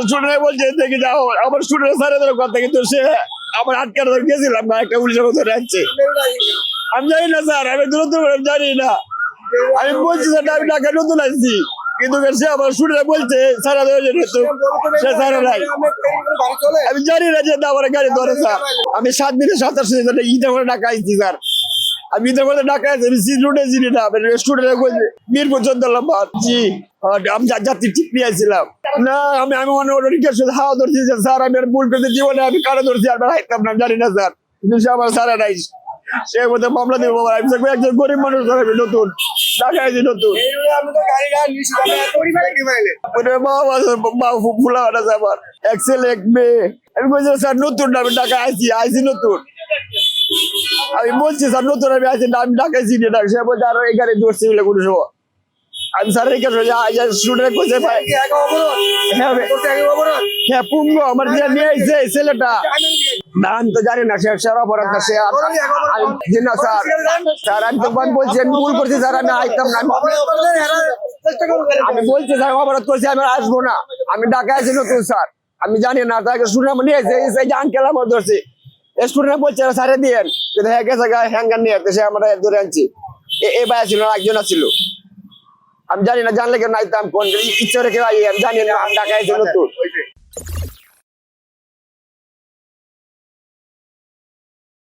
Student বলছে দেখি যাও আমার স্টুডেন্ট স্যারের কথা, কিন্তু সে আমার আটকার গেছিলাম না, একটা পুলিশের মতো রাখছে। আমি জানি না স্যার, আমি নতুন জানি না। আমি বলছি স্যার আমি ঢাকা নতুন আসছি, কিন্তু সে আমার স্টুডেন্ট বলছে সারা সে সারা নাই। আমি জানি না যে আমার গাড়ি ধরে স্যার। আমি 7 দিনে 27 ঈদের করে ঢাকা আসছি স্যার। আমি ঈদের করে ঢাকা আসছি, আমি রুটে চিনি না। স্টুডেন্ট বলছে মিরপুর 14 নম্বর। জি আমি যাত্রী ঠিক নিয়ে আসছিলাম না। আমি হাওয়া ধরছি স্যার, আমি আর ভুল করতে জীবনে আমি কারো ধরছি আর হাইতাম না, জানি না স্যার। কিন্তু সে আমার সারা নাই, সে মধ্যে মামলা দিব। একজন গরিব মানুষ ধর, আমি নতুন ঢাকা আসছি নতুন। আমার এক ছেলে এক মেয়ে। আমি বলছি স্যার নতুন না, আমি ঢাকা আইসি নতুন। আমি বলছি স্যার নতুন আমি আইসি না, আমি ঢাকায় চিনি না। সে বলছে আরো এই গাড়ি ধরছি বলে কোনো সময়। আমি স্যার স্টুডেন্ট করছে হ্যাঁ পুঙ্গ আমার যে নিয়ে আইছে ছেলেটা না, আমি তো জানি না সে অপরাধ না। সে না স্যার, স্যার আমি তো বলছি আমি ভুল করছি স্যার, আমি আইতাম না। আমি বলছি স্যার অপরাধ করছি, আমি আসবো না। আমি ঢাকায় আছি নতুন স্যার, আমি জানি না। তাকে স্টুডেন্ট নিয়ে এসে আঙ্কেল আমার ধরছে। স্টুডেন্ট বলছে স্যারে দিয়েন, কিন্তু হ্যাঁ গেছে হ্যাঙ্গার নিয়ে সে আমরা ধরে আনছি। এ ভাই ছিল একজন ছিল, আমি জানি না, জানলে কেউ নাইতাম কোন ইচ্ছে রেখে আমি জানি না। আমি ঢাকায় আছি নতুন।